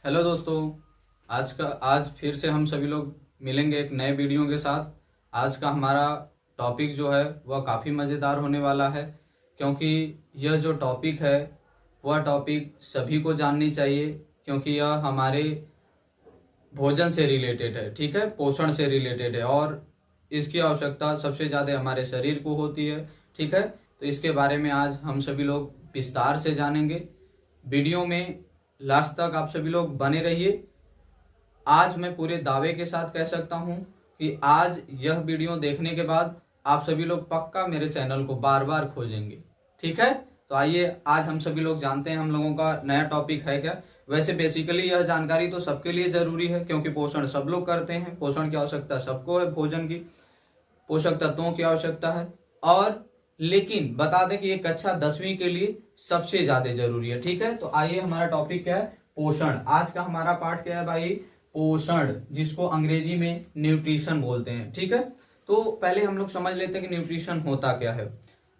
Hello दोस्तों। आज फिर से हम सभी लोग मिलेंगे एक नए वीडियो के साथ। आज का हमारा टॉपिक जो है वह काफ़ी मज़ेदार होने वाला है, क्योंकि यह जो टॉपिक है वह टॉपिक सभी को जाननी चाहिए, क्योंकि यह हमारे भोजन से रिलेटेड है। ठीक है, पोषण से रिलेटेड है और इसकी आवश्यकता सबसे ज़्यादा हमारे शरीर को होती है। ठीक है, तो इसके बारे में आज हम सभी लोग विस्तार से जानेंगे। वीडियो में लास्ट तक आप सभी लोग बने रहिए। आज मैं पूरे दावे के साथ कह सकता हूं कि आज यह वीडियो देखने के बाद आप सभी लोग पक्का मेरे चैनल को बार बार खोजेंगे। ठीक है, तो आइए आज हम सभी लोग जानते हैं हम लोगों का नया टॉपिक है क्या। वैसे बेसिकली यह जानकारी तो सबके लिए जरूरी है, क्योंकि पोषण सब लोग करते हैं। पोषण की आवश्यकता सबको है, भोजन की पोषक तत्वों की आवश्यकता है। और लेकिन बता दें कि ये कक्षा 10वीं के लिए सबसे ज्यादा जरूरी है। ठीक है, तो आइए हमारा टॉपिक क्या है, पोषण। आज का हमारा पाठ क्या है भाई, पोषण, जिसको अंग्रेजी में न्यूट्रिशन बोलते हैं। ठीक है, तो पहले हम लोग समझ लेते हैं कि न्यूट्रिशन होता क्या है।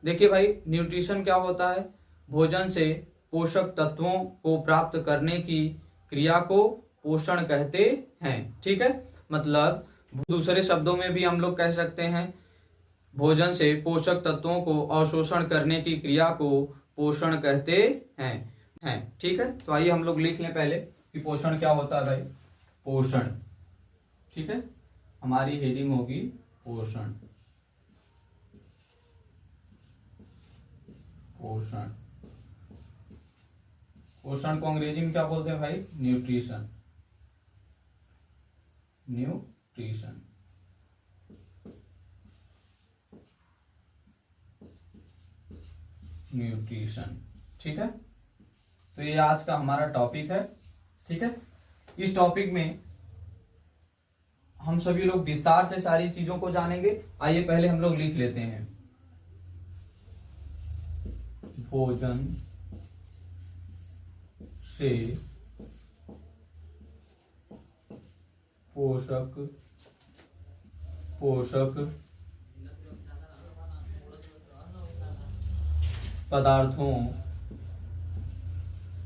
देखिए भाई, न्यूट्रिशन क्या होता है, भोजन से पोषक तत्वों को प्राप्त करने की क्रिया को पोषण कहते हैं। ठीक है, मतलब दूसरे शब्दों में भी हम लोग कह सकते हैं, भोजन से पोषक तत्वों को अवशोषण करने की क्रिया को पोषण कहते हैं। ठीक है, तो आइए हम लोग लिख लें पहले कि पोषण क्या होता है भाई। पोषण, ठीक है, हमारी हेडिंग होगी पोषण। पोषण, पोषण को अंग्रेजी में क्या बोलते हैं भाई, न्यूट्रिशन। Nutrition, nutrition. ठीक है, तो ये आज का हमारा टॉपिक है। ठीक है, इस टॉपिक में हम सभी लोग विस्तार से सारी चीजों को जानेंगे। आइए पहले हम लोग लिख लेते हैं, भोजन से पोषक पदार्थों को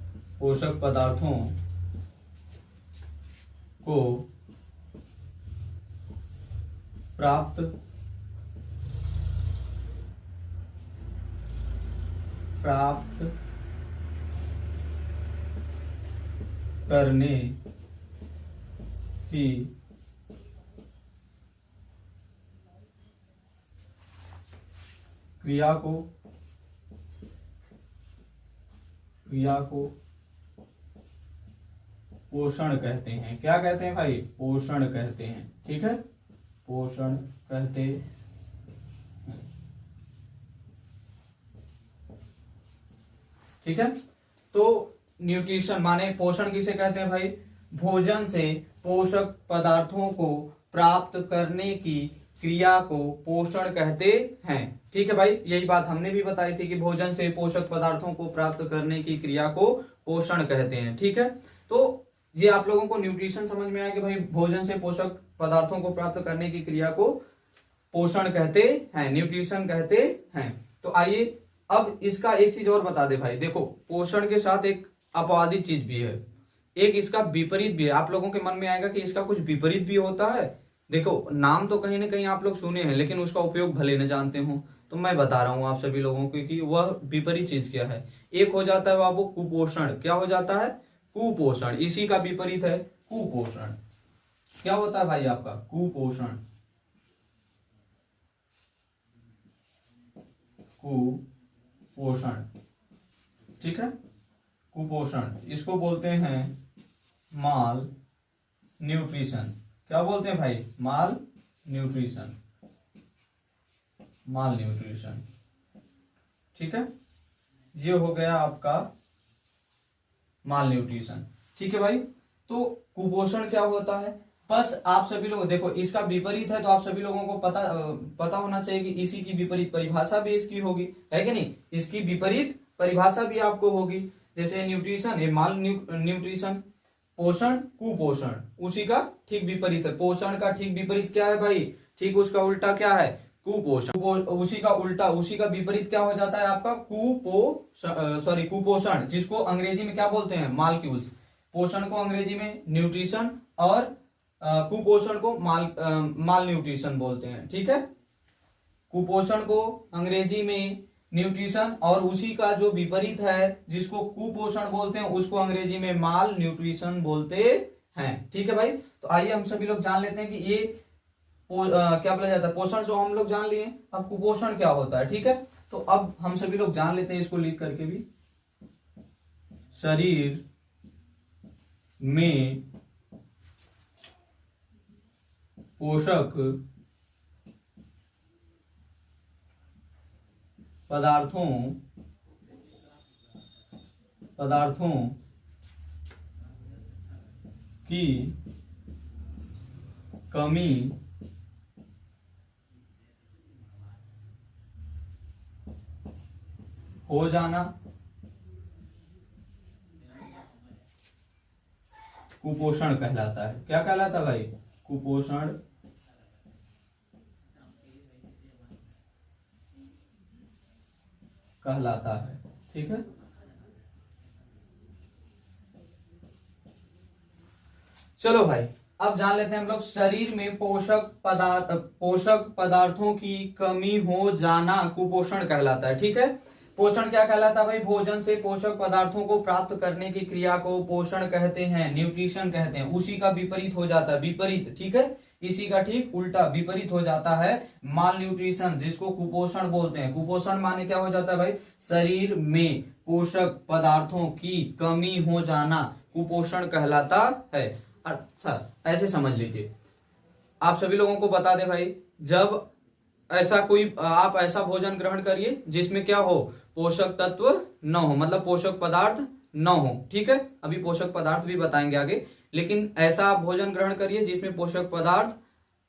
प्राप्त करने की क्रिया को पोषण कहते हैं। क्या कहते हैं भाई, पोषण कहते हैं। ठीक है, पोषण कहते हैं। ठीक है, तो न्यूट्रिशन माने पोषण किसे कहते हैं भाई, भोजन से पोषक पदार्थों को प्राप्त करने की क्रिया को पोषण कहते हैं। ठीक है भाई, यही बात हमने भी बताई थी कि भोजन से पोषक पदार्थों को प्राप्त करने की क्रिया को पोषण कहते हैं। ठीक है, तो ये आप लोगों को न्यूट्रिशन समझ में आया कि भाई भोजन से पोषक पदार्थों को प्राप्त करने की क्रिया को पोषण कहते हैं, न्यूट्रिशन कहते हैं। तो आइए अब इसका एक चीज और बता दे भाई। देखो, पोषण के साथ एक अपवादी चीज भी है, एक इसका विपरीत भी है। आप लोगों के मन में आएगा कि इसका कुछ विपरीत भी होता है। देखो, नाम तो कहीं ना कहीं आप लोग सुने हैं, लेकिन उसका उपयोग भले न जानते हो। तो मैं बता रहा हूं आप सभी लोगों को कि वह विपरीत चीज क्या है। एक हो जाता है बाबू कुपोषण। क्या हो जाता है, कुपोषण। इसी का विपरीत है कुपोषण। क्या होता है भाई आपका, कुपोषण। कुपोषण, ठीक है, कुपोषण। इसको बोलते हैं माल न्यूट्रिशन। क्या बोलते हैं भाई, माल न्यूट्रिशन। माल न्यूट्रिशन, ठीक है, ये हो गया आपका माल न्यूट्रिशन। ठीक है भाई, तो कुपोषण क्या होता है, बस आप सभी लोग देखो, इसका विपरीत है तो आप सभी लोगों को पता होना चाहिए कि इसी की विपरीत परिभाषा भी इसकी होगी, है कि नहीं। इसकी विपरीत परिभाषा भी आपको होगी। जैसे न्यूट्रिशन, ये माल न्यूट्रिशन, पोषण कुपोषण, उसी का ठीक विपरीत है। पोषण का ठीक विपरीत क्या है भाई, ठीक उसका उल्टा क्या है, कुपोषण। उसी का उल्टा, उसी का विपरीत क्या हो जाता है आपका कुपोषण, जिसको अंग्रेजी में क्या बोलते हैं, मालक्यूल्स। पोषण को अंग्रेजी में न्यूट्रिशन और कुपोषण को माल न्यूट्रिशन बोलते हैं। ठीक है, कुपोषण को अंग्रेजी में न्यूट्रिशन और उसी का जो विपरीत है जिसको कुपोषण बोलते हैं उसको अंग्रेजी में माल न्यूट्रिशन बोलते हैं। ठीक है भाई, तो आइए हम सभी लोग जान लेते हैं कि ये क्या बोला जाता है। पोषण जो हम लोग जान लिए, अब कुपोषण क्या होता है। ठीक है, तो अब हम सभी लोग जान लेते हैं इसको लिख करके भी। शरीर में पोषक पदार्थों की कमी हो जाना कुपोषण कहलाता है। क्या कहलाता है भाई? कुपोषण कहलाता है। ठीक है, चलो भाई अब जान लेते हैं हम लोग शरीर में पोषक पदार्थों की कमी हो जाना कुपोषण कहलाता है। ठीक है, पोषण क्या कहलाता है भाई? भोजन से पोषक पदार्थों को प्राप्त करने की क्रिया को पोषण कहते हैं, न्यूट्रिशन कहते हैं। उसी का विपरीत हो जाता है, विपरीत। ठीक है, इसी का ठीक उल्टा विपरीत हो जाता है माल न्यूट्रिशन, जिसको कुपोषण बोलते हैं। कुपोषण माने क्या हो जाता है भाई? शरीर में पोषक पदार्थों की कमी हो जाना कुपोषण कहलाता है। अच्छा ऐसे समझ लीजिए, आप सभी लोगों को बता दें भाई, जब ऐसा कोई आप ऐसा भोजन ग्रहण करिए जिसमें क्या हो, पोषक तत्व न हो, मतलब पोषक पदार्थ न हो। ठीक है, अभी पोषक पदार्थ भी बताएंगे आगे, लेकिन ऐसा आप भोजन ग्रहण करिए जिसमें पोषक पदार्थ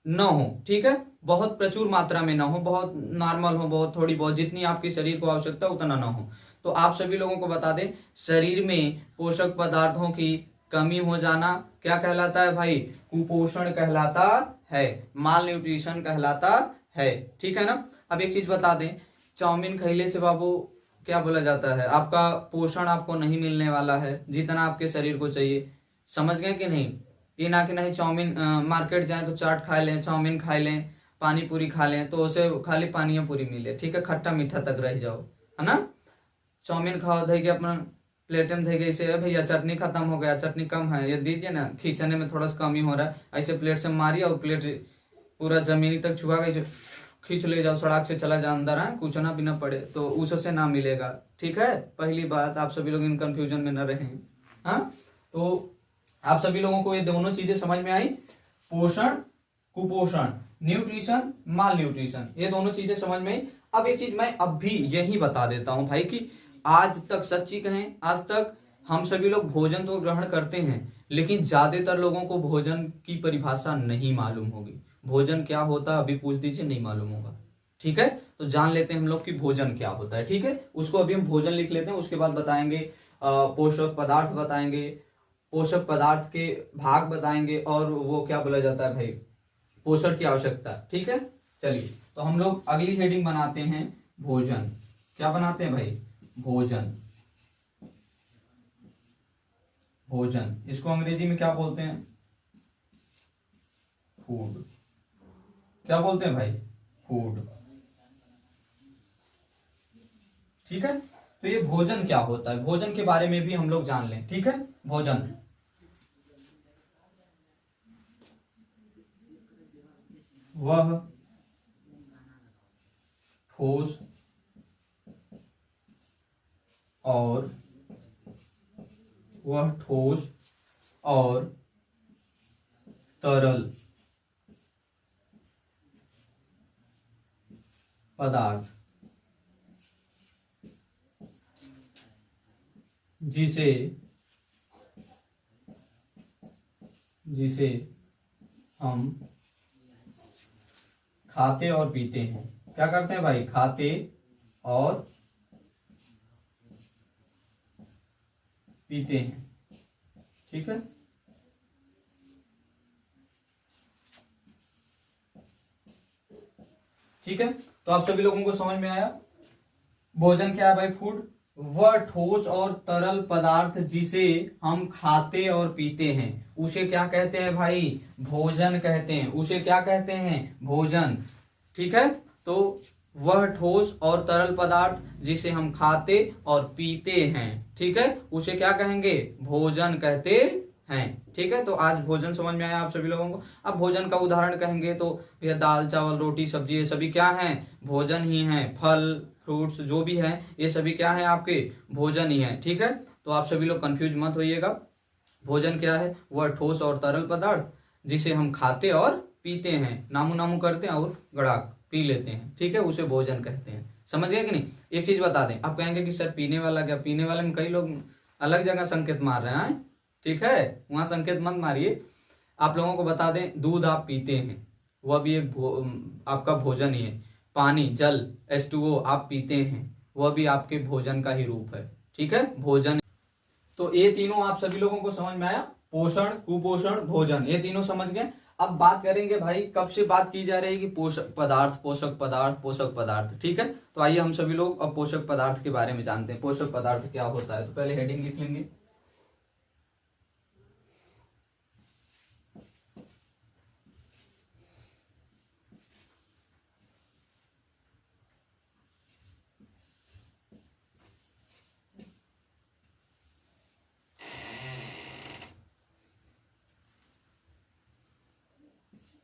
न हो। ठीक है, बहुत प्रचुर मात्रा में ना हो, बहुत नॉर्मल हो, बहुत थोड़ी बहुत, जितनी आपके शरीर को आवश्यकता उतना ना हो। तो आप सभी लोगों को बता दें, शरीर में पोषक पदार्थों की कमी हो जाना क्या कहलाता है भाई? कुपोषण कहलाता है, माल न्यूट्रिशन कहलाता है। ठीक है ना। अब एक चीज बता दें, चाउमीन खइले से बाबू क्या बोला जाता है, आपका पोषण आपको नहीं मिलने वाला है जितना आपके शरीर को चाहिए। समझ गए कि नहीं? ये ना कि नहीं चाउमीन मार्केट जाए तो चाट खा लें, चाउमीन खा लें, पानी पूरी खा लें तो उसे खाली पानी पूरी मिले। ठीक है, खट्टा मीठा तक रह जाओ, है ना। चाउमीन खाओ धे के अपना प्लेट में धे गई से, भैया चटनी खत्म हो गया, चटनी कम है, ये दीजिए ना, खींचने में थोड़ा सा कमी हो रहा है, ऐसे प्लेट से मारिए और प्लेट पूरा जमीनी तक छुआ गई, खींच ले जाओ, सड़क से चला जाओ अंदर, है कुछ ना भी ना पड़े तो उससे ना मिलेगा। ठीक है, पहली बात, आप सभी लोग इन कंफ्यूजन में न रहें। हाँ, तो आप सभी लोगों को ये दोनों चीजें समझ में आई, पोषण कुपोषण, न्यूट्रिशन माल न्यूट्रिशन, ये दोनों चीजें समझ में आई। अब एक चीज मैं अब भी यही बता देता हूं भाई कि आज तक सच्ची कहें, आज तक हम सभी लोग भोजन तो ग्रहण करते हैं, लेकिन ज्यादातर लोगों को भोजन की परिभाषा नहीं मालूम होगी। भोजन क्या होता है अभी पूछ दीजिए, नहीं मालूम होगा। ठीक है, तो जान लेते हैं हम लोग कि भोजन क्या होता है। ठीक है, उसको अभी हम भोजन लिख लेते हैं, उसके बाद बताएंगे पोषक पदार्थ बताएंगे, पोषक पदार्थ के भाग बताएंगे, और वो क्या बोला जाता है भाई, पोषण की आवश्यकता। ठीक है, चलिए तो हम लोग अगली हेडिंग बनाते हैं भोजन। क्या बनाते हैं भाई? भोजन। भोजन, इसको अंग्रेजी में क्या बोलते हैं? फूड। क्या बोलते हैं भाई? फूड। ठीक है, तो ये भोजन क्या होता है, भोजन के बारे में भी हम लोग जान लें। ठीक है, भोजन वह ठोस और तरल पदार्थ जिसे हम खाते और पीते हैं। क्या करते हैं भाई? खाते और पीते हैं। ठीक है, ठीक है, तो आप सभी लोगों को समझ में आया भोजन क्या है भाई? फूड। वह ठोस और तरल पदार्थ जिसे हम खाते और पीते हैं उसे क्या कहते हैं भाई? भोजन कहते हैं। उसे क्या कहते हैं? भोजन। ठीक है, तो वह ठोस और तरल पदार्थ जिसे हम खाते और पीते हैं, ठीक है, उसे क्या कहेंगे? भोजन कहते हैं। ठीक है, तो आज भोजन समझ में आया आप सभी लोगों को। अब भोजन का उदाहरण कहेंगे तो यह दाल चावल रोटी सब्जी ये सभी क्या हैं? भोजन ही हैं। फल फ्रूट्स जो भी है ये सभी क्या है? आपके भोजन ही है। ठीक है, तो आप सभी लोग कंफ्यूज मत होइएगा। भोजन क्या है? वह ठोस और तरल पदार्थ जिसे हम खाते और पीते हैं, नामू नामू करते हैं और गड़ाक पी लेते हैं, ठीक है, उसे भोजन कहते हैं। समझ गए कि नहीं? एक चीज बता दें, आप कहेंगे कि सर पीने वाला क्या? पीने वाले में कई लोग अलग जगह संकेत मार रहे हैं। ठीक है, वहां संकेत मत मारिए। आप लोगों को बता दें, दूध आप पीते हैं, वह भी एक आपका भोजन ही है। पानी जल H2O आप पीते हैं, वह भी आपके भोजन का ही रूप है। ठीक है, भोजन। तो ये तीनों आप सभी लोगों को समझ में आया? पोषण, कुपोषण, भोजन, ये तीनों समझ गए। अब बात करेंगे भाई, कब से बात की जा रही है कि पोषक पदार्थ, पोषक पदार्थ, पोषक पदार्थ। ठीक है, तो आइए हम सभी लोग अब पोषक पदार्थ के बारे में जानते हैं। पोषक पदार्थ क्या होता है? तो पहले हेडिंग लिख लेंगे।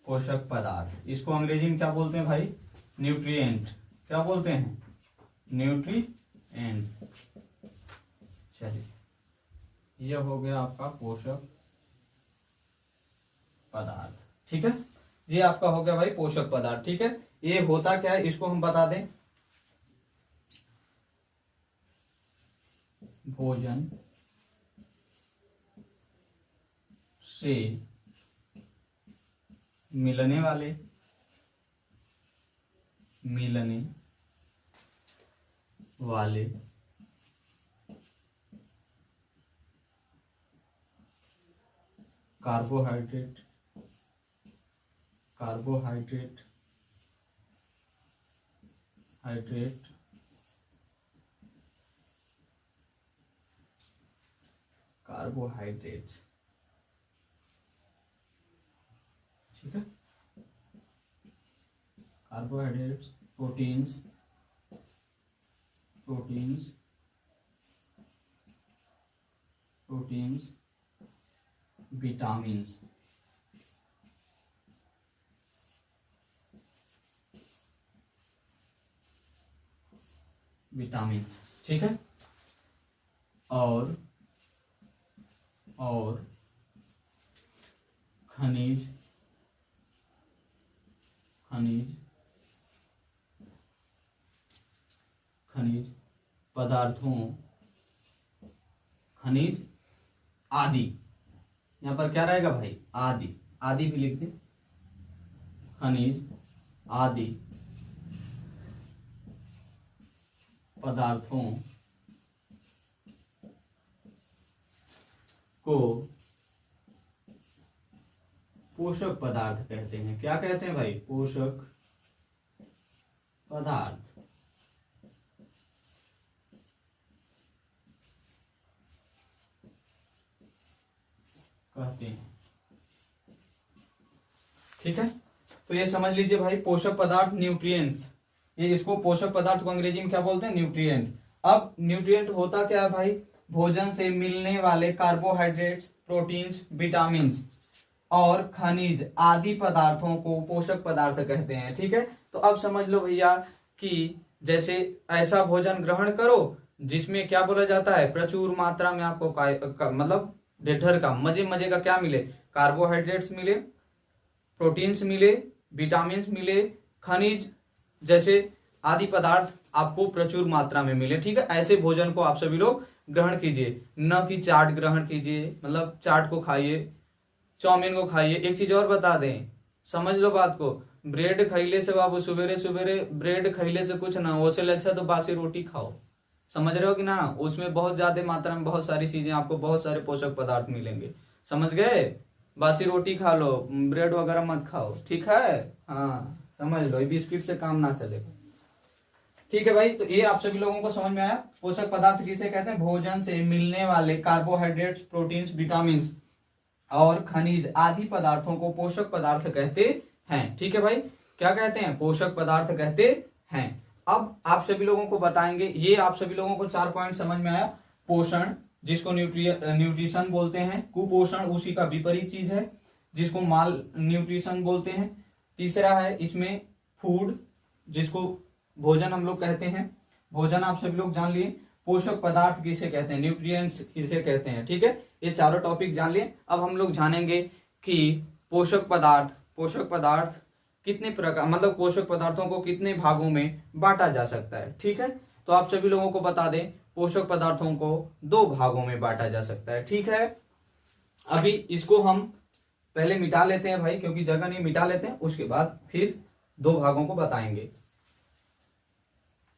पोषक पदार्थ, इसको अंग्रेजी में क्या बोलते हैं भाई? न्यूट्रिएंट। क्या बोलते हैं? न्यूट्रिएंट। चलिए, यह हो गया आपका पोषक पदार्थ। ठीक है, ये आपका हो गया भाई पोषक पदार्थ। ठीक है, ये होता क्या है इसको हम बता दें। भोजन से मिलने वाले कार्बोहाइड्रेट कार्बोहाइड्रेट्स। ठीक है, कार्बोहाइड्रेट्स, प्रोटीन्स, विटामिन्स। ठीक है, और खनिज पदार्थों, खनिज आदि। यहां पर क्या रहेगा भाई? आदि। आदि भी लिख दे। खनिज आदि पदार्थों को पोषक पदार्थ कहते हैं। क्या कहते हैं भाई? पोषक पदार्थ कहते हैं। ठीक है, तो ये समझ लीजिए भाई, पोषक पदार्थ न्यूट्रिएंट्स, ये इसको पोषक पदार्थ को अंग्रेजी में क्या बोलते हैं? न्यूट्रिएंट। अब न्यूट्रिएंट होता क्या है भाई? भोजन से मिलने वाले कार्बोहाइड्रेट्स, प्रोटीन्स, विटामिन्स और खनिज आदि पदार्थों को पोषक पदार्थ कहते हैं। ठीक है, तो अब समझ लो भैया कि जैसे ऐसा भोजन ग्रहण करो जिसमें क्या बोला जाता है? प्रचुर मात्रा में आपको मतलब ढेर का मजे मजे का क्या मिले? कार्बोहाइड्रेट्स मिले, प्रोटीन्स मिले, विटामिन्स मिले, खनिज जैसे आदि पदार्थ आपको प्रचुर मात्रा में मिले। ठीक है, ऐसे भोजन को आप सभी लोग ग्रहण कीजिए, न कि चाट ग्रहण कीजिए, मतलब चाट को खाइए, चाउमीन को खाइए। एक चीज और बता दें, समझ लो बात को, ब्रेड खैले से बाबू सुबेरे सुबेरे ब्रेड खैले से कुछ ना हो, उससे अच्छा तो बासी रोटी खाओ। समझ रहे हो कि ना? उसमें बहुत ज्यादा मात्रा में बहुत सारी चीजें, आपको बहुत सारे पोषक पदार्थ मिलेंगे। समझ गए? बासी रोटी खा लो, ब्रेड वगैरह मत खाओ। ठीक है, हाँ समझ लो, बिस्किट से काम ना चलेगा। ठीक है भाई, तो ये आप सभी लोगों को समझ में आया। पोषक पदार्थ किसे कहते हैं? भोजन से मिलने वाले कार्बोहाइड्रेट्स, प्रोटीन्स, विटामिन और खनिज आदि पदार्थों को पोषक पदार्थ कहते हैं। ठीक है भाई, क्या कहते हैं? पोषक पदार्थ कहते हैं। अब आप सभी लोगों को बताएंगे, ये आप सभी लोगों को 4 पॉइंट समझ में आया। पोषण, जिसको न्यूट्रिशन बोलते हैं। कुपोषण उसी का विपरीत चीज है, जिसको माल न्यूट्रिशन बोलते हैं। तीसरा है इसमें फूड, जिसको भोजन हम लोग कहते हैं। भोजन आप सभी लोग जान लिए। पोषक पदार्थ किसे कहते हैं? न्यूट्रिएंट्स किसे कहते हैं। ठीक है, ये चारों टॉपिक जान लिए। अब हम लोग जानेंगे कि पोषक पदार्थ कितने प्रकार, मतलब पोषक पदार्थों को कितने भागों में बांटा जा सकता है। ठीक है, तो आप सभी लोगों को बता दें, पोषक पदार्थों को 2 भागों में बांटा जा सकता है। ठीक है, अभी इसको हम पहले मिटा लेते हैं भाई, क्योंकि जगह नहीं, मिटा लेते हैं, उसके बाद फिर 2 भागों को बताएंगे।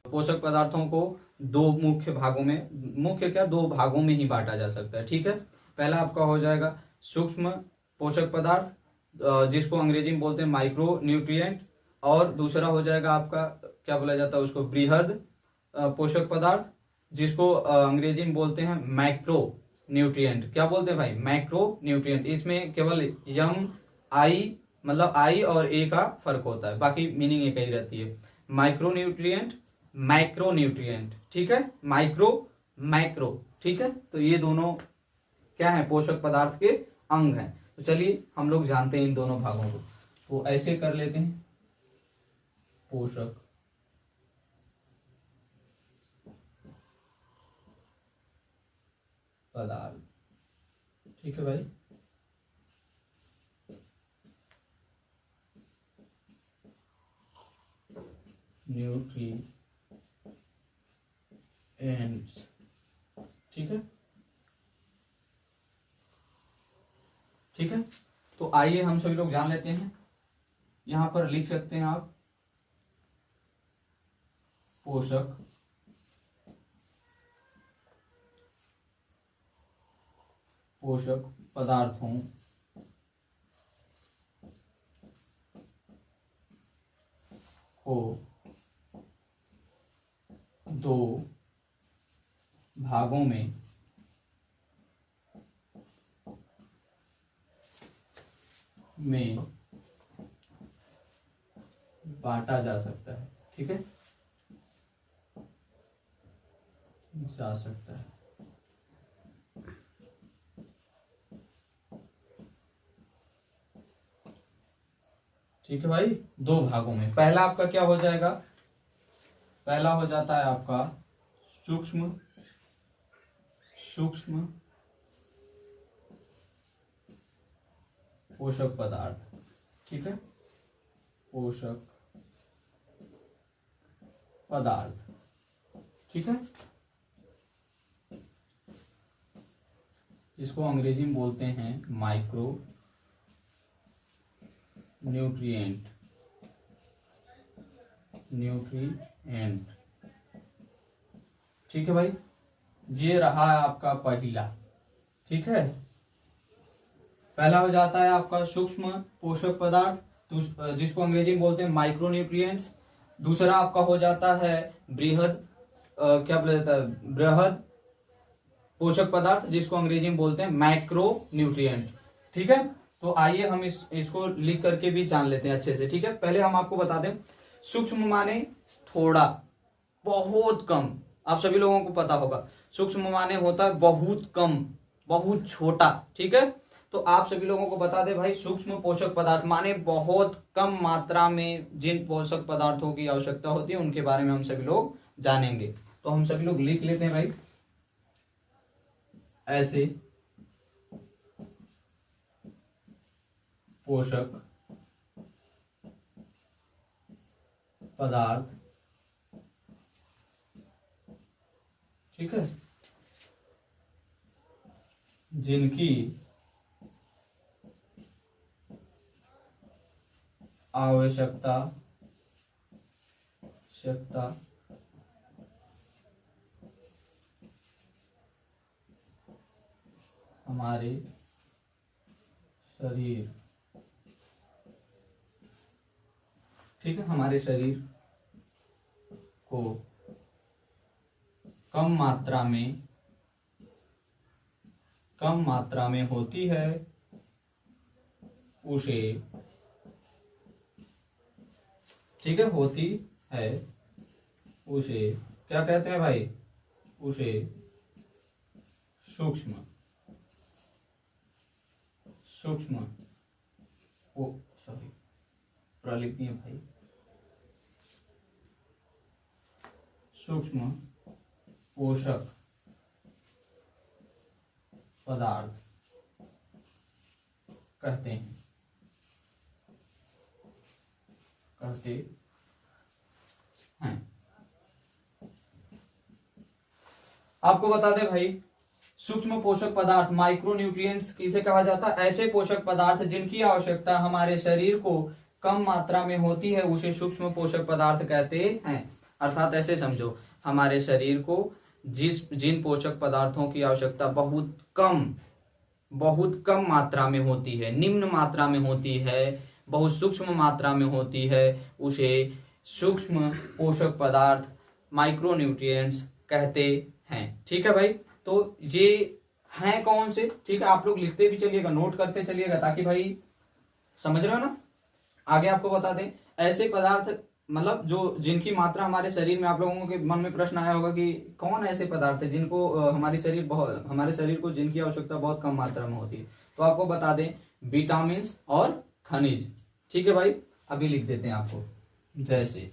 पोषक पदार्थों को 2 मुख्य भागों में, मुख्य क्या, 2 भागों में ही बांटा जा सकता है। ठीक है, पहला आपका हो जाएगा सूक्ष्म पोषक पदार्थ, जिसको अंग्रेजी में बोलते हैं माइक्रो न्यूट्रिएंट, और दूसरा हो जाएगा आपका, क्या बोला जाता है उसको, बृहद पोषक पदार्थ, जिसको अंग्रेजी में बोलते हैं मैक्रो न्यूट्रिएंट। क्या बोलते हैं भाई? Macro nutrient. इसमें केवल यम आई, मतलब आई और ए का फर्क होता है, बाकी मीनिंग एक ही रहती है। Micro nutrient, macro nutrient. ठीक है, माइक्रो, मैक्रो। ठीक है, तो ये दोनों क्या है? पोषक पदार्थ के अंग हैं। तो चलिए हम लोग जानते हैं इन दोनों भागों को। तो ऐसे कर लेते हैं, पोषक पदार्थ। ठीक है भाई, न्यूट्रिएंट्स। ठीक है, ठीक है, तो आइए हम सभी लोग जान लेते हैं। यहां पर लिख सकते हैं आप, पोषक पदार्थों को 2 भागों में बांटा जा सकता है। ठीक है, जा सकता है। ठीक है भाई, 2 भागों में। पहला आपका क्या हो जाएगा? पहला हो जाता है आपका सूक्ष्म पोषक पदार्थ। ठीक है, पोषक पदार्थ। ठीक है, जिसको अंग्रेजी में बोलते हैं माइक्रो न्यूट्रिएंट। ठीक है भाई, ये रहा है आपका पहला। ठीक है, पहला हो जाता है आपका सूक्ष्म पोषक पदार्थ, जिसको अंग्रेजी में बोलते हैं माइक्रो न्यूट्रिएंट्स। दूसरा आपका हो जाता है बृहद, क्या बोला जाता है, बृहद पोषक पदार्थ, जिसको अंग्रेजी में बोलते हैं मैक्रो न्यूट्रिएंट। ठीक है, तो आइए हम इसको लिख करके भी जान लेते हैं अच्छे से। ठीक है, पहले हम आपको बता दें, सूक्ष्म माने थोड़ा, बहुत कम। आप सभी लोगों को पता होगा, सूक्ष्म माने होता है बहुत कम, बहुत छोटा। ठीक है, तो आप सभी लोगों को बता दें भाई, सूक्ष्म पोषक पदार्थ माने बहुत कम मात्रा में जिन पोषक पदार्थों की आवश्यकता होती है, उनके बारे में हम सभी लोग जानेंगे। तो हम सभी लोग लिख लेते हैं भाई, ऐसे पोषक पदार्थ। ठीक है, जिनकी आवश्यकता हमारे शरीर, ठीक है, हमारे शरीर को कम मात्रा में होती है उसे, ठीक है, होती है उसे क्या कहते हैं भाई? उसे सूक्ष्म प्रलिखनीय भाई, सूक्ष्म पोषक पदार्थ कहते हैं। आपको बता दे भाई, सूक्ष्म पोषक पदार्थ माइक्रो न्यूट्रिएंट्स किसे कहा जाता है? ऐसे पोषक पदार्थ जिनकी आवश्यकता हमारे शरीर को कम मात्रा में होती है उसे सूक्ष्म पोषक पदार्थ कहते हैं। अर्थात ऐसे समझो, हमारे शरीर को जिन पोषक पदार्थों की आवश्यकता बहुत कम मात्रा में होती है, निम्न मात्रा में होती है, बहुत सूक्ष्म मात्रा में होती है, उसे सूक्ष्म पोषक पदार्थ माइक्रो न्यूट्रिएंट्स कहते हैं। ठीक है भाई, तो ये हैं कौन से? ठीक है, आप लोग लिखते भी चलिएगा, नोट करते चलिएगा, ताकि भाई समझ रहे हो ना। आगे आपको बता दें, ऐसे पदार्थ मतलब जो जिनकी मात्रा हमारे शरीर में, आप लोगों के मन में प्रश्न आया होगा कि कौन ऐसे पदार्थ है जिनको हमारे शरीर को जिनकी आवश्यकता बहुत कम मात्रा में होती है। तो आपको बता दें, विटामिन और खनिज। ठीक है भाई, अभी लिख देते हैं आपको, जैसे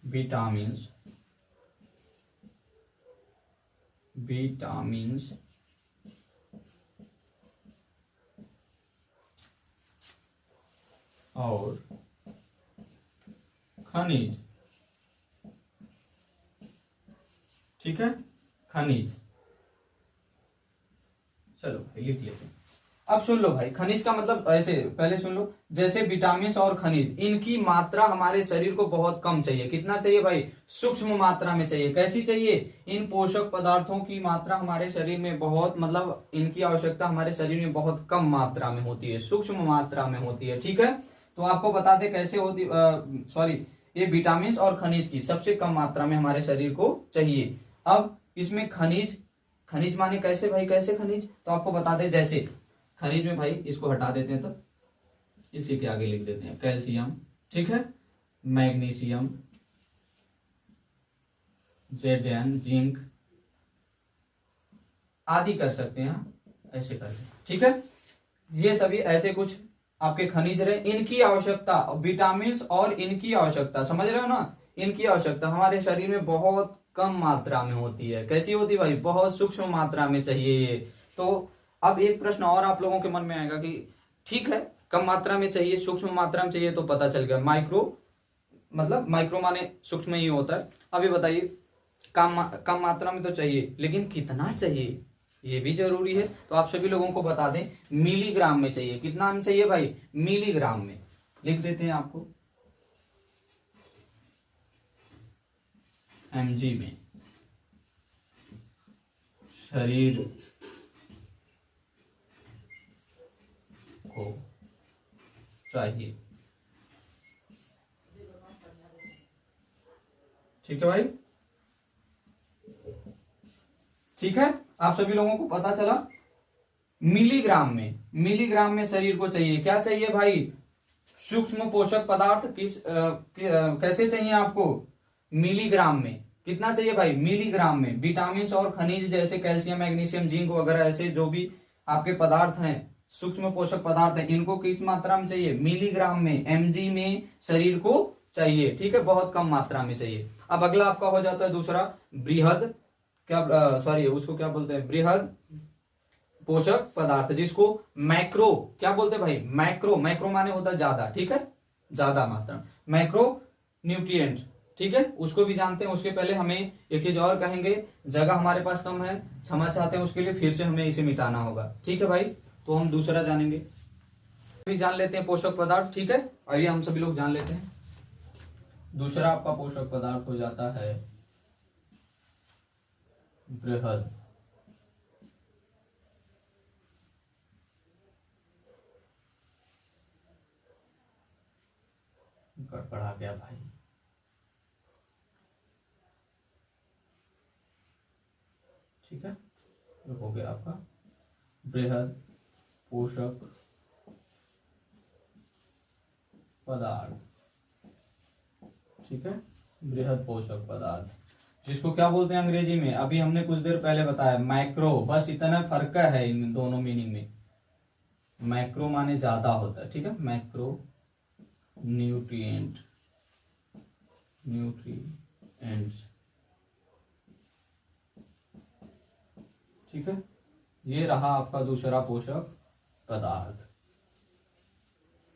विटामिन्स और खनिज। ठीक है, खनिज। चलो भाई लिख लेते हैं। अब सुन लो भाई, खनिज का मतलब ऐसे पहले सुन लो, जैसे विटामिन और खनिज, इनकी मात्रा हमारे शरीर को बहुत कम चाहिए। कितना चाहिए भाई? सूक्ष्म मात्रा में चाहिए। कैसी चाहिए? इन पोषक पदार्थों की मात्रा हमारे शरीर में बहुत, मतलब इनकी आवश्यकता हमारे शरीर में बहुत कम मात्रा में होती है, सूक्ष्म मात्रा में होती है। ठीक है, तो आपको बता दें कैसे होती, ये विटामिन और खनिज की सबसे कम मात्रा में हमारे शरीर को चाहिए। अब इसमें खनिज माने कैसे भाई? कैसे खनिज? तो आपको बता दें, जैसे खनिज में भाई इसको हटा देते हैं, तो इसी के आगे लिख देते हैं कैल्शियम, ठीक है, मैग्नीशियम, जेडन, जिंक आदि कर सकते हैं, ऐसे करते हैं। ठीक है, ये सभी ऐसे कुछ आपके खनिज रहे। इनकी आवश्यकता, विटामिन और इनकी आवश्यकता, समझ रहे हो ना, इनकी आवश्यकता हमारे शरीर में बहुत कम मात्रा में होती है। कैसी होती है भाई? बहुत सूक्ष्म मात्रा में चाहिए ये। तो अब एक प्रश्न और आप लोगों के मन में आएगा कि ठीक है, कम मात्रा में चाहिए, सूक्ष्म मात्रा में चाहिए, तो पता चल गया माइक्रो माने सूक्ष्म ही होता है। अभी बताइए, कम मात्रा में तो चाहिए, लेकिन कितना चाहिए ये भी जरूरी है। तो आप सभी लोगों को बता दें, मिलीग्राम में चाहिए। कितना में चाहिए भाई? मिलीग्राम में। लिख देते हैं आपको, mg में शरीर को चाहिए। ठीक है भाई, ठीक है, आप सभी लोगों को पता चला। मिलीग्राम में शरीर को चाहिए। क्या चाहिए भाई? सूक्ष्म पोषक पदार्थ। कैसे चाहिए आपको? मिलीग्राम में। कितना चाहिए भाई? मिलीग्राम में। विटामिन और खनिज जैसे कैल्शियम, मैग्नीशियम, जिंक वगैरह ऐसे जो भी आपके पदार्थ हैं, सूक्ष्म पोषक पदार्थ हैं, इनको किस मात्रा में चाहिए? मिलीग्राम में, mg में शरीर को चाहिए। ठीक है, बहुत कम मात्रा में चाहिए। अब अगला आपका हो जाता है दूसरा, बृहद, उसको क्या बोलते हैं? बृहद पोषक पदार्थ, जिसको मैक्रो क्या बोलते हैं भाई? मैक्रो माने होता है ज्यादा। ठीक है, ज्यादा मात्रा, मैक्रो न्यूट्रिएंट। ठीक है, उसको भी जानते हैं। उसके पहले हमें एक चीज और कहेंगे, जगह हमारे पास कम है, क्षमा चाहते हैं उसके लिए, फिर से हमें इसे मिटाना होगा। ठीक है भाई, तो हम दूसरा जानेंगे, भी जान लेते हैं पोषक पदार्थ। ठीक है, आइए हम सभी लोग जान लेते हैं। दूसरा आपका पोषक पदार्थ हो जाता है बृहद गया भाई, ठीक है, ये हो गया आपका बृहद पोषक पदार्थ, ठीक है, बृहद पोषक पदार्थ, जिसको क्या बोलते हैं अंग्रेजी में, अभी हमने कुछ देर पहले बताया मैक्रो, बस इतना फर्क है इन दोनों मीनिंग में। मैक्रो माने ज्यादा होता है, ठीक है, मैक्रो न्यूट्रिएंट, न्यूट्रिएंट्स, ठीक है, ये रहा आपका दूसरा पोषक पदार्थ,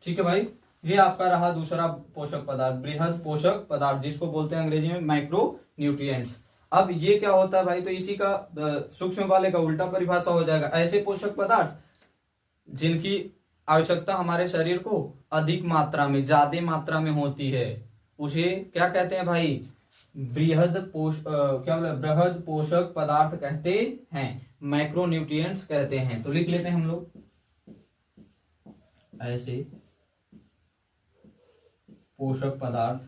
ठीक है भाई, ये आपका रहा दूसरा पोषक पदार्थ, बृहद पोषक पदार्थ, जिसको बोलते हैं अंग्रेजी में माइक्रो न्यूट्रिएंट्स। अब ये क्या होता है भाई, तो इसी का सूक्ष्म वाले का उल्टा परिभाषा हो जाएगा, ऐसे पोषक पदार्थ जिनकी आवश्यकता हमारे शरीर को अधिक मात्रा में, ज्यादा मात्रा में होती है, उसे क्या कहते हैं भाई, बृहद पोषक पदार्थ कहते हैं, मैक्रोन्यूट्रिएंट्स कहते हैं। तो लिख लेते हैं हम लोग, ऐसे पोषक पदार्थ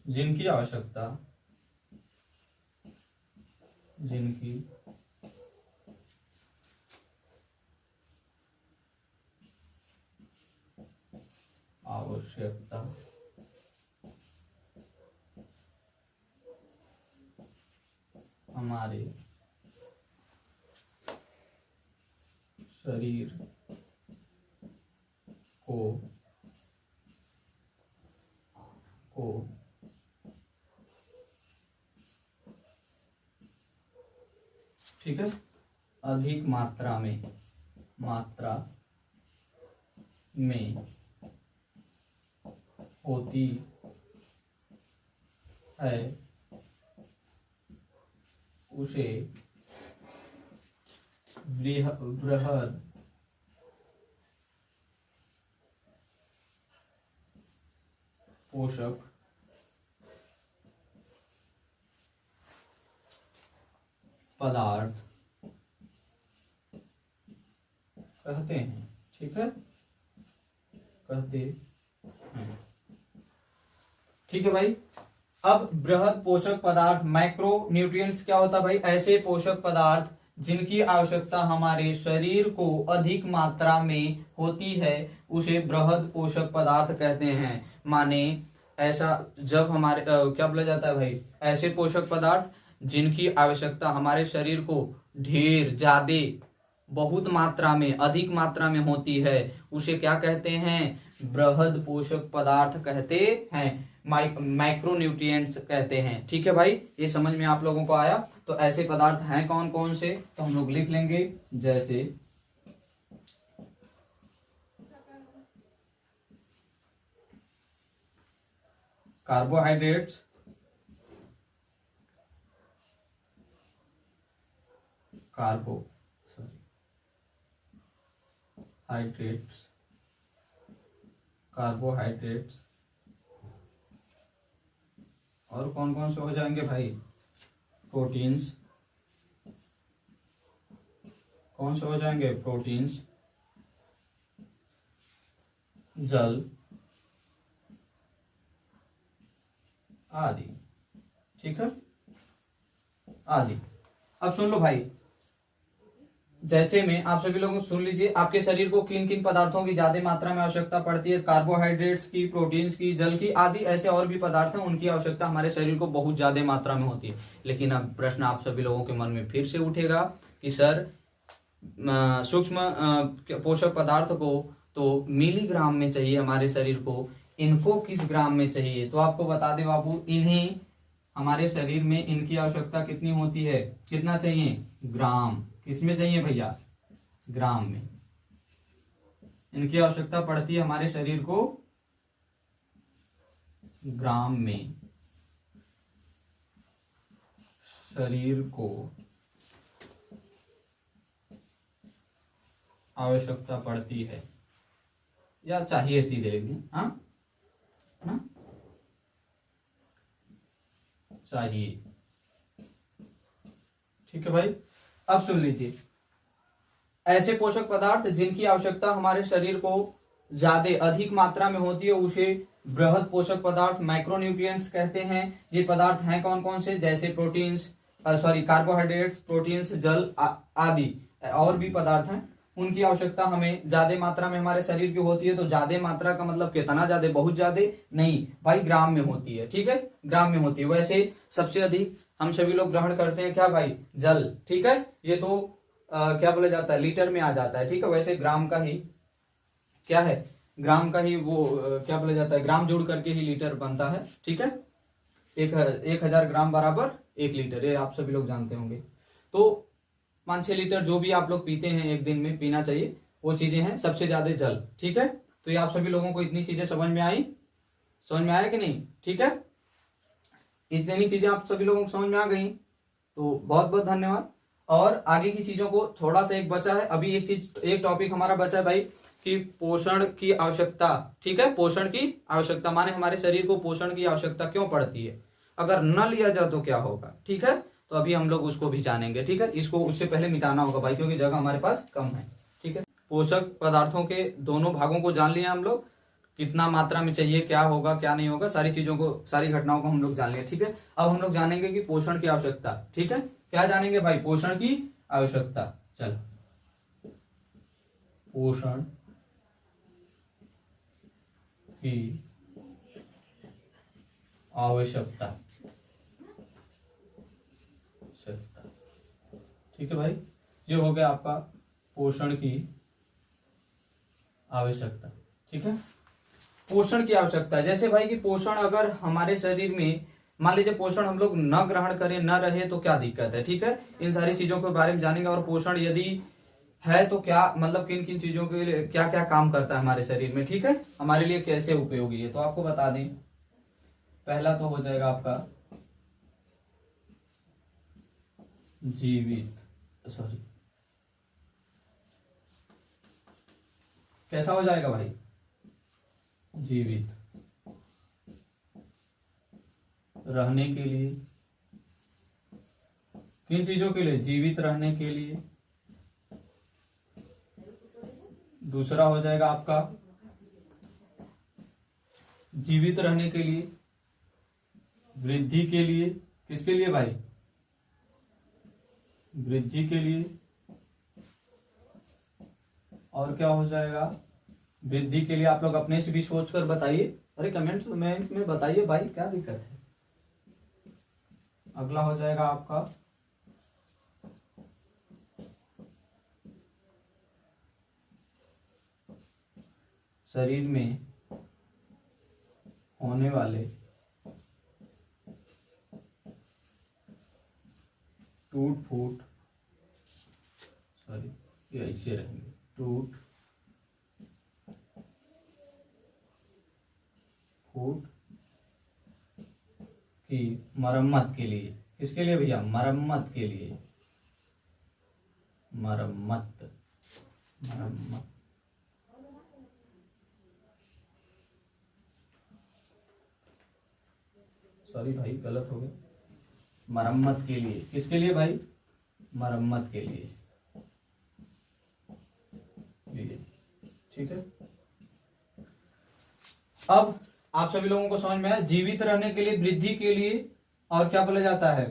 जिनकी आवश्यकता हमारे शरीर को ठीक है, अधिक मात्रा में होती है, उसे बृहद पोषक पदार्थ कहते हैं, ठीक है, कहते हैं, ठीक है भाई। अब बृहद पोषक पदार्थ मैक्रो न्यूट्रिएंट्स क्या होता है भाई, ऐसे पोषक पदार्थ जिनकी आवश्यकता हमारे शरीर को अधिक मात्रा में होती है, उसे बृहद पोषक पदार्थ कहते हैं। माने ऐसा जब हमारे क्या बोला जाता है भाई, ऐसे पोषक पदार्थ जिनकी आवश्यकता हमारे शरीर को ढेर, ज्यादा, बहुत मात्रा में, अधिक मात्रा में होती है, उसे क्या कहते हैं, बृहद पोषक पदार्थ कहते हैं, माइक्रोन्यूट्रिएंट्स कहते हैं, ठीक है भाई। ये समझ में आप लोगों को आया। तो ऐसे पदार्थ हैं कौन कौन से, तो हम लोग लिख लेंगे, जैसे कार्बोहाइड्रेट्स, कार्बोहाइड्रेट्स, और कौन कौन से हो जाएंगे भाई, प्रोटीन्स, कौन से हो जाएंगे, प्रोटीन्स, जल आदि, ठीक है, आदि। अब सुन लो भाई, जैसे में आप सभी लोग सुन लीजिए, आपके शरीर को किन किन पदार्थों की ज्यादा मात्रा में आवश्यकता पड़ती है, कार्बोहाइड्रेट्स की, प्रोटीन्स की, जल की आदि, ऐसे और भी पदार्थ हैं, उनकी आवश्यकता हमारे शरीर को बहुत ज्यादा मात्रा में होती है। लेकिन अब प्रश्न आप सभी लोगों के मन में फिर से उठेगा कि सर सूक्ष्म पोषक पदार्थ को तो मिलीग्राम में चाहिए हमारे शरीर को, इनको किस ग्राम में चाहिए। तो आपको बता दे बाबू, इन्हें हमारे शरीर में इनकी आवश्यकता कितनी होती है, कितना चाहिए, ग्राम। किसमें चाहिए भैया, ग्राम में। इनकी आवश्यकता पड़ती है हमारे शरीर को ग्राम में, शरीर को आवश्यकता पड़ती है, या चाहिए सीधे लिख दें, हाँ ना, चाहिए, ठीक है भाई। अब सुन लीजिए, ऐसे पोषक पदार्थ जिनकी आवश्यकता हमारे शरीर को ज्यादा अधिक मात्रा में होती है उसे बृहद पोषक पदार्थ माइक्रोन्यूट्रिएंट्स कहते हैं। ये पदार्थ हैं कौन कौन से, जैसे प्रोटीन्स कार्बोहाइड्रेट्स, प्रोटीन्स, जल आदि और भी पदार्थ हैं, उनकी आवश्यकता हमें ज्यादा मात्रा में हमारे शरीर की होती है। तो ज्यादा मात्रा का मतलब कितना ज्यादा, बहुत ज्यादा नहीं भाई, ग्राम में होती है, ठीक है, ग्राम में होती है। वैसे सबसे अधिक हम सभी लोग ग्रहण करते हैं क्या भाई, जल, ठीक है। ये तो क्या बोला जाता है, लीटर में आ जाता है, ठीक है। वैसे ग्राम का ही क्या है, ग्राम का ही वो क्या बोला जाता है, ग्राम जोड़ करके ही लीटर बनता है, ठीक है। 1000 ग्राम बराबर 1 लीटर, ये आप सभी लोग जानते होंगे। तो 5-6 लीटर जो भी आप लोग पीते हैं एक दिन में पीना चाहिए, वो चीजें हैं सबसे ज्यादा जल, ठीक है। तो ये आप सभी लोगों को इतनी चीजें समझ में आई, समझ में आया कि नहीं, ठीक है। इतनी चीजें आप सभी लोगों को समझ में आ गई, तो बहुत बहुत धन्यवाद। और आगे की चीजों को थोड़ा सा एक बचा है, अभी एक टॉपिक हमारा बचा है भाई कि पोषण की आवश्यकता, ठीक है। पोषण की आवश्यकता माने हमारे शरीर को पोषण की आवश्यकता क्यों पड़ती है, अगर न लिया जाए तो क्या होगा, ठीक है। तो अभी हम लोग उसको भी जानेंगे, ठीक है। इसको उससे पहले मिटाना होगा भाई, क्योंकि जगह हमारे पास कम है, ठीक है। पोषक पदार्थों के दोनों भागों को जान लिया हम लोग, कितना मात्रा में चाहिए, क्या होगा क्या नहीं होगा, सारी चीजों को, सारी घटनाओं को हम लोग जान लिया, ठीक है। अब हम लोग जानेंगे कि पोषण की आवश्यकता, ठीक है। क्या जानेंगे भाई, पोषण की आवश्यकता। चल, पोषण की आवश्यकता, ठीक है भाई। ये हो गया आपका पोषण की आवश्यकता, ठीक है। पोषण की आवश्यकता, जैसे भाई कि पोषण अगर हमारे शरीर में, मान लीजिए पोषण हम लोग न ग्रहण करें, न रहे, तो क्या दिक्कत है, ठीक है। इन सारी चीजों के बारे में जानेंगे। और पोषण यदि है तो क्या मतलब, किन किन चीजों के लिए क्या क्या काम करता है हमारे शरीर में, ठीक है, हमारे लिए कैसे उपयोगी है, तो आपको बता दें। पहला तो हो जाएगा आपका जीवित, सॉरी, कैसा हो जाएगा भाई, जीवित रहने के लिए, किन चीजों के लिए, जीवित रहने के लिए। दूसरा हो जाएगा आपका जीवित रहने के लिए, वृद्धि के लिए, किसके लिए भाई, वृद्धि के लिए। और क्या हो जाएगा, वृद्धि के लिए आप लोग अपने से भी सोचकर बताइए, अरे कमेंट में बताइए भाई, क्या दिक्कत है। अगला हो जाएगा आपका शरीर में होने वाले टूट फूट, सॉरी ये ऐसे रहेंगे, टूट फूट की मरम्मत के लिए, किसके लिए भैया, मरम्मत के लिए, मरम्मत, मरम्मत, सॉरी भाई गलत हो गया, मरम्मत के लिए, किसके लिए भाई, मरम्मत के लिए, ठीक है। अब आप सभी लोगों को समझ में आया, जीवित रहने के लिए, वृद्धि के लिए, और क्या बोला जाता है,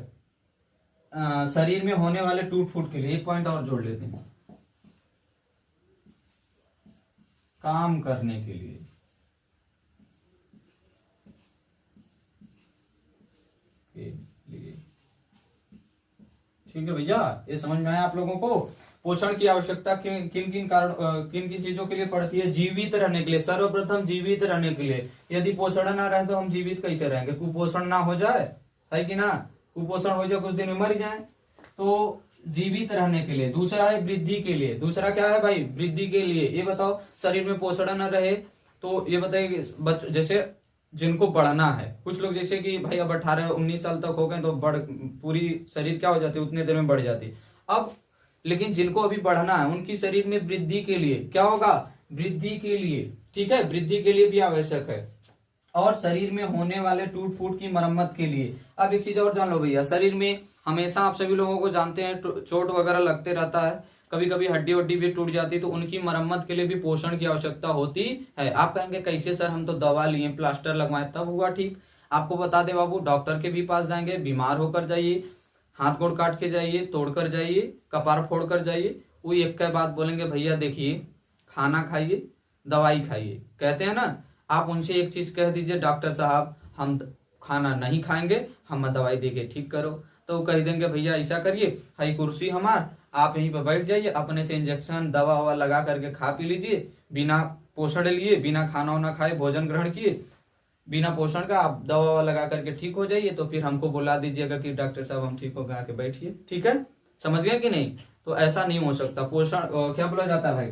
शरीर में होने वाले टूट फूट के लिए। एक पॉइंट और जोड़ लेते हैं, काम करने के लिए, ठीक है भैया, ये समझ में आया आप लोगों को। पोषण की आवश्यकता किन किन कारण, किन किन चीजों के लिए पड़ती है, जीवित रहने के लिए, सर्वप्रथम जीवित रहने के लिए। यदि पोषण ना रहे तो हम जीवित कैसे रहेंगे, कुपोषण ना हो जाए, है कि ना, कुपोषण हो जाए कुछ दिन में मर जाए, तो जीवित रहने के लिए। दूसरा है वृद्धि के लिए, दूसरा क्या है भाई, वृद्धि के लिए। ये बताओ, शरीर में पोषण न रहे तो ये बताइए, जैसे जिनको बढ़ना है, कुछ लोग जैसे कि भाई अब 18-19 साल तक हो गए तो पूरी शरीर क्या हो जाती है, उतने देर में बढ़ जाती है। अब लेकिन जिनको अभी बढ़ना है उनकी शरीर में वृद्धि के लिए क्या होगा, वृद्धि के लिए, ठीक है, वृद्धि के लिए भी आवश्यक है। और शरीर में होने वाले टूट फूट की मरम्मत के लिए। अब एक चीज और जान लो भैया, शरीर में हमेशा आप सभी लोगों को जानते हैं चोट वगैरह लगते रहता है, कभी कभी हड्डी वड्डी भी टूट जाती है, तो उनकी मरम्मत के लिए भी पोषण की आवश्यकता होती है। आप कहेंगे कैसे सर, हम तो दवा लिए, प्लास्टर लगवाए तब हुआ ठीक। आपको बता दे बाबू, डॉक्टर के भी पास जाएंगे, बीमार होकर जाइए, हाथ गोड़ काट के जाइए, तोड़कर जाइए, कपार फोड़ कर जाइए, वो एक के बाद बोलेंगे भैया देखिए खाना खाइए, दवाई खाइए, कहते हैं ना। आप उनसे एक चीज कह दीजिए, डॉक्टर साहब हम खाना नहीं खाएंगे, हम दवाई देके ठीक करो, तो वो कह देंगे भैया ऐसा करिए, हाई कुर्सी हमार, आप यहीं पर बैठ जाइए, अपने से इंजेक्शन दवा ववा लगा करके खा पी लीजिए, बिना पोषण लिए, बिना खाना वाना खाए, भोजन ग्रहण किए, बिना पोषण का आप दवा ववा लगा करके ठीक हो जाइए, तो फिर हमको बुला दीजिएगा कि डॉक्टर साहब हम ठीक हो गए, आके बैठिए। ठीक है, समझ गए कि नहीं? तो ऐसा नहीं हो सकता। पोषण क्या बोला जाता है भाई,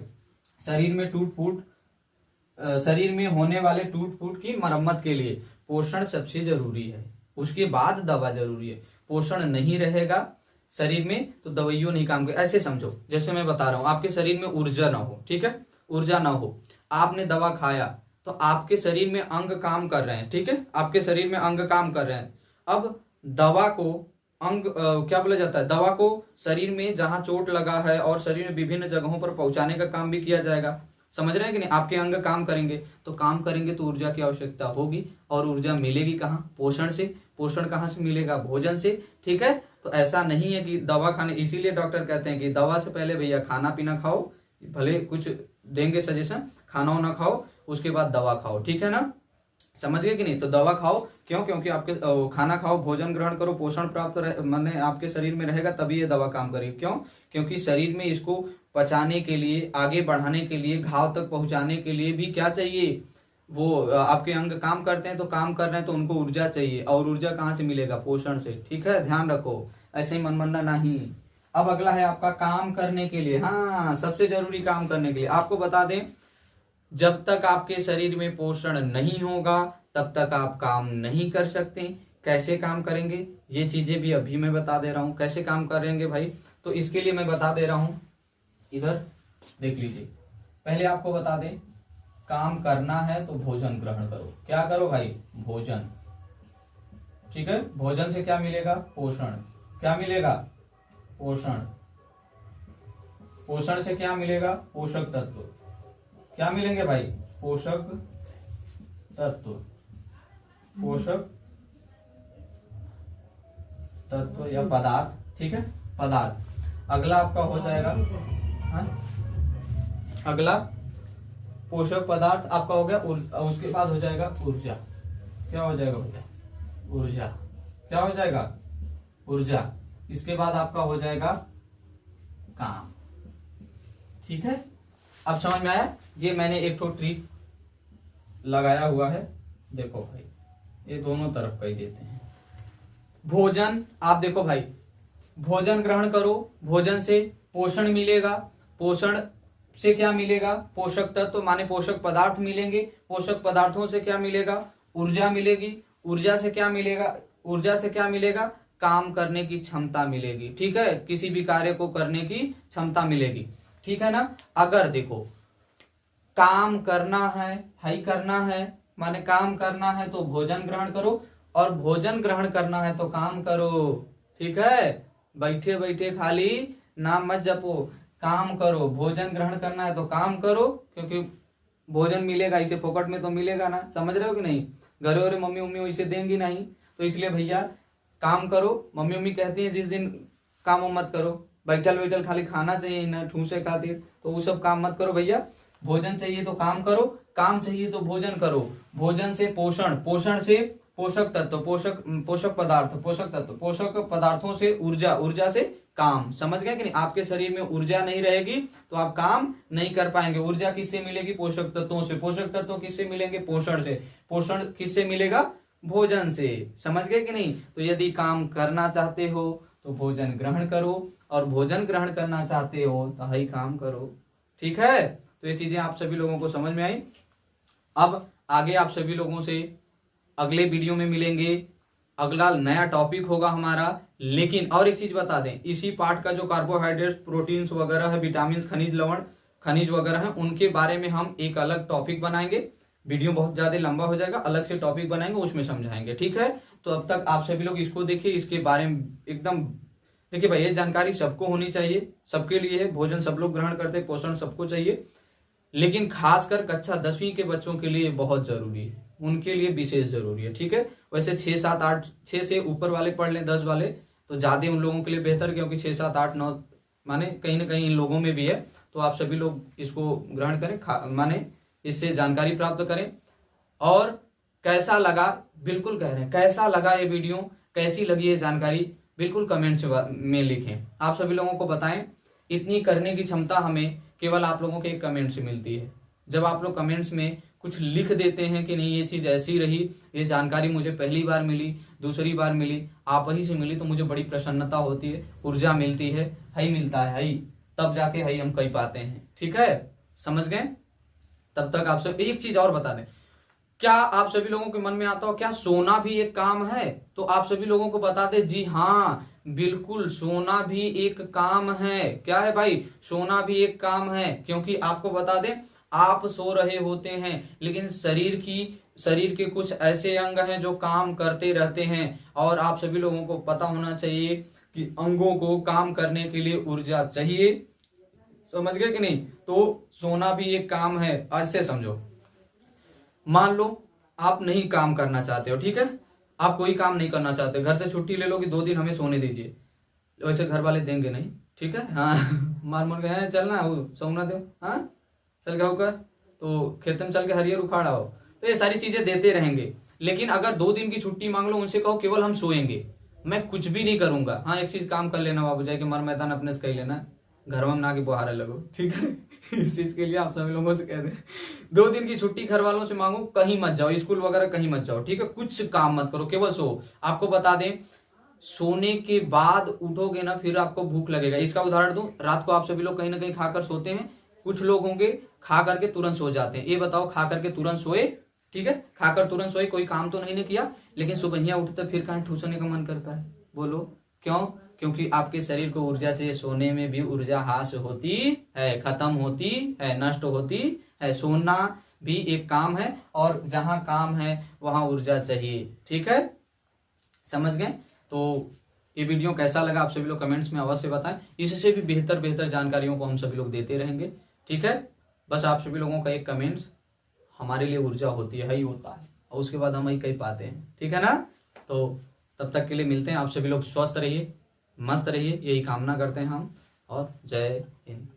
शरीर में होने वाले टूट फूट की मरम्मत के लिए पोषण सबसे जरूरी है, उसके बाद दवा जरूरी है। पोषण नहीं रहेगा शरीर में तो दवाइयों नहीं काम करेगी। ऐसे समझो, जैसे मैं बता रहा हूं, आपके शरीर में ऊर्जा ना हो, ठीक है, ऊर्जा ना हो, आपने दवा खाया तो आपके शरीर में अंग काम कर रहे हैं, ठीक है, आपके शरीर में अंग काम कर रहे हैं। अब दवा को क्या बोला जाता है, दवा को शरीर में जहां चोट लगा है और शरीर में विभिन्न जगहों पर पहुंचाने का काम भी किया जाएगा। समझ रहे हैं कि नहीं? आपके अंग काम करेंगे तो ऊर्जा की आवश्यकता होगी, और ऊर्जा मिलेगी कहाँ? पोषण से। पोषण कहाँ से मिलेगा? भोजन से। ठीक है, तो ऐसा नहीं है कि दवा खाने, इसीलिए डॉक्टर कहते हैं कि दवा से पहले भैया खाना पीना खाओ, भले कुछ देंगे सजेशन, खाना वाना खाओ, उसके बाद दवा खाओ। ठीक है ना, समझ गए कि नहीं? तो दवा खाओ क्यों? क्योंकि आपके खाना खाओ, भोजन ग्रहण करो, पोषण प्राप्त माने आपके शरीर में रहेगा, तभी ये दवा काम करेगी। क्यों? क्योंकि शरीर में इसको पचाने के लिए, आगे बढ़ाने के लिए, घाव तक पहुंचाने के लिए भी क्या चाहिए? वो आपके अंग काम करते हैं, तो काम कर रहे हैं तो उनको ऊर्जा चाहिए, और ऊर्जा कहाँ से मिलेगा? पोषण से। ठीक है, ध्यान रखो, ऐसे ही मनमनना नहीं। अब अगला है आपका काम करने के लिए। हाँ, सबसे जरूरी काम करने के लिए आपको बता दें, जब तक आपके शरीर में पोषण नहीं होगा तब तक आप काम नहीं कर सकते। कैसे काम करेंगे ये चीजें भी अभी मैं बता दे रहा हूं, कैसे काम करेंगे भाई। तो इसके लिए मैं बता दे रहा हूं, इधर देख लीजिए। पहले आपको बता दें, काम करना है तो भोजन ग्रहण करो। क्या करो भाई? भोजन। ठीक है, भोजन से क्या मिलेगा? पोषण। क्या मिलेगा? पोषण। पोषण से क्या मिलेगा? पोषक तत्व। क्या मिलेंगे भाई? पोषक तत्व। पोषक तत्व या पदार्थ। ठीक है, पदार्थ। अगला आपका हो जाएगा, हाँ? अगला पोषक पदार्थ आपका हो गया, उसके बाद हो जाएगा ऊर्जा। क्या हो जाएगा भैया? ऊर्जा। क्या हो जाएगा? ऊर्जा। इसके बाद आपका हो जाएगा काम। ठीक है, अब समझ में आया? ये मैंने एक तो ट्रिक लगाया हुआ है, देखो भाई, ये दोनों तरफ का ही देते हैं। भोजन, आप देखो भाई, भोजन ग्रहण करो, भोजन से पोषण मिलेगा, पोषण से क्या मिलेगा? पोषक तत्व माने पोषक पदार्थ मिलेंगे, पोषक पदार्थों से क्या मिलेगा? ऊर्जा मिलेगी, ऊर्जा से क्या मिलेगा? ऊर्जा से क्या मिलेगा? काम करने की क्षमता मिलेगी। ठीक है, किसी भी कार्य को करने की क्षमता मिलेगी। ठीक है ना। अगर देखो, काम करना है, हाई करना है, माने काम करना है तो भोजन ग्रहण करो, और भोजन ग्रहण करना है तो काम करो। ठीक है, बैठे बैठे खाली नाम मत जपो, काम करो। भोजन ग्रहण करना है तो काम करो, क्योंकि भोजन मिलेगा, इसे फोकट में तो मिलेगा ना। समझ रहे हो कि नहीं? घरे और मम्मी उम्मी वैसे देंगी नहीं, तो इसलिए भैया काम करो। मम्मी उम्मी कहती है जिस दिन काम मत करो, बैठल बैठल खाली खाना चाहिए ना ठूसे खातिर, तो वो सब काम मत करो भैया। भोजन चाहिए तो काम करो, काम चाहिए तो भोजन करो। भोजन से पोषण, पोषण से पोषक तत्व, पोषक पदार्थ, पोषक तत्व, पोषक पदार्थों से ऊर्जा, ऊर्जा से काम। समझ गए कि नहीं? आपके शरीर में ऊर्जा नहीं रहेगी तो आप काम नहीं कर पाएंगे। ऊर्जा किससे मिलेगी? पोषक तत्वों से। पोषक तत्व किससे मिलेंगे? पोषण से। पोषण किससे मिलेगा? भोजन से। समझ गए कि नहीं? तो यदि काम करना चाहते हो तो भोजन ग्रहण करो, और भोजन ग्रहण करना चाहते हो तो हाई काम करो। ठीक है, तो ये चीजें आप सभी लोगों को समझ में आई। अब आगे आप सभी लोगों से अगले वीडियो में मिलेंगे, अगला नया टॉपिक होगा हमारा। लेकिन और एक चीज बता दें, इसी पार्ट का जो कार्बोहाइड्रेट, प्रोटीन्स वगैरह है, विटामिन, खनिज लवण, खनिज वगैरह है, उनके बारे में हम एक अलग टॉपिक बनाएंगे। वीडियो बहुत ज्यादा लंबा हो जाएगा, अलग से टॉपिक बनाएंगे, उसमें समझाएंगे। ठीक है, तो अब तक आप सभी लोग इसको देखिए, इसके बारे में एकदम देखिए भाई, ये जानकारी सबको होनी चाहिए, सबके लिए है। भोजन सब लोग ग्रहण करते हैं, पोषण सबको चाहिए, लेकिन खासकर कक्षा 10वीं के बच्चों के लिए बहुत जरूरी है, उनके लिए विशेष जरूरी है। ठीक है, वैसे 6, 7, 8, 6 से ऊपर वाले पढ़ लें, 10 वाले तो ज्यादा उन लोगों के लिए बेहतर, क्योंकि 6, 7, 8, 9 माने कहीं ना कहीं इन लोगों में भी है। तो आप सभी लोग इसको ग्रहण करें, माने इससे जानकारी प्राप्त करें। और कैसा लगा, बिल्कुल कह रहे हैं, कैसा लगा ये वीडियो, कैसी लगी ये जानकारी, बिल्कुल कमेंट्स में लिखें। आप सभी लोगों को बताएं, इतनी करने की क्षमता हमें केवल आप लोगों के एक कमेंट से मिलती है। जब आप लोग कमेंट्स में कुछ लिख देते हैं कि नहीं ये चीज ऐसी रही, ये जानकारी मुझे पहली बार मिली, दूसरी बार मिली, आप ही से मिली, तो मुझे बड़ी प्रसन्नता होती है, ऊर्जा मिलती है, हई मिलता है, हई तब जाके हई हम कह पाते हैं। ठीक है, समझ गए? तब तक आप सब एक चीज और बता दें, क्या आप सभी लोगों के मन में आता हो क्या सोना भी एक काम है? तो आप सभी लोगों को बता दें, जी हाँ बिल्कुल, सोना भी एक काम है। क्या है भाई? सोना भी एक काम है, क्योंकि आपको बता दें, आप सो रहे होते हैं, लेकिन शरीर के कुछ ऐसे अंग हैं जो काम करते रहते हैं, और आप सभी लोगों को पता होना चाहिए कि अंगों को काम करने के लिए ऊर्जा चाहिए। समझ गए कि नहीं? तो सोना भी एक काम है। ऐसे समझो, मान लो आप नहीं काम करना चाहते हो, ठीक है, आप कोई काम नहीं करना चाहते, घर से छुट्टी ले लो कि 2 दिन हमें सोने दीजिए, वैसे घर वाले देंगे नहीं, ठीक है, हाँ मार मुर गए, चलना वो सोना दो, हाँ चल गया होकर, तो खेत में चल के हरियर उखाड़ा हो, तो ये सारी चीजें देते रहेंगे। लेकिन अगर 2 दिन की छुट्टी मांग लो, उनसे कहो केवल हम सोएंगे, मैं कुछ भी नहीं करूंगा, हाँ एक चीज काम कर लेना बाबू, जाके मर मैदान अपने से कह लेना, घर में ना के बुहारा लगो, ठीक है इस चीज के लिए आप सभी लोगों से कहते हैं, 2 दिन की छुट्टी घर वालों से मांगो, कहीं मत जाओ, स्कूल वगैरह कहीं मत जाओ, ठीक है, कुछ काम मत करो, केवल सो। आपको बता दें, सोने के बाद उठोगे ना, फिर आपको भूख लगेगा। इसका उदाहरण दूं, रात को आप सभी लोग कहीं ना कहीं खाकर सोते हैं, कुछ लोग होंगे खा करके तुरंत सो जाते हैं। ये बताओ, खा करके तुरंत सोए, ठीक है, खाकर तुरंत सोए, कोई काम तो नहीं किया, लेकिन सुबह उठते फिर कहीं ठूसने का मन करता है, बोलो क्यों? क्योंकि आपके शरीर को ऊर्जा चाहिए, सोने में भी ऊर्जा हास होती है, खत्म होती है, नष्ट होती है। सोना भी एक काम है, और जहां काम है वहां ऊर्जा चाहिए, ठीक है, समझ गए? तो ये वीडियो कैसा लगा आप सभी लोग कमेंट्स में अवश्य बताएं। इससे भी बेहतर जानकारियों को हम सभी लोग देते रहेंगे, ठीक है। बस आप सभी लोगों का एक कमेंट्स हमारे लिए ऊर्जा होती है, ही होता है, और उसके बाद हम ही कह पाते हैं, ठीक है ना। तो तब तक के लिए मिलते हैं, आप सभी लोग स्वस्थ रहिए, मस्त रहिए, यही कामना करते हैं हम, और जय हिंद।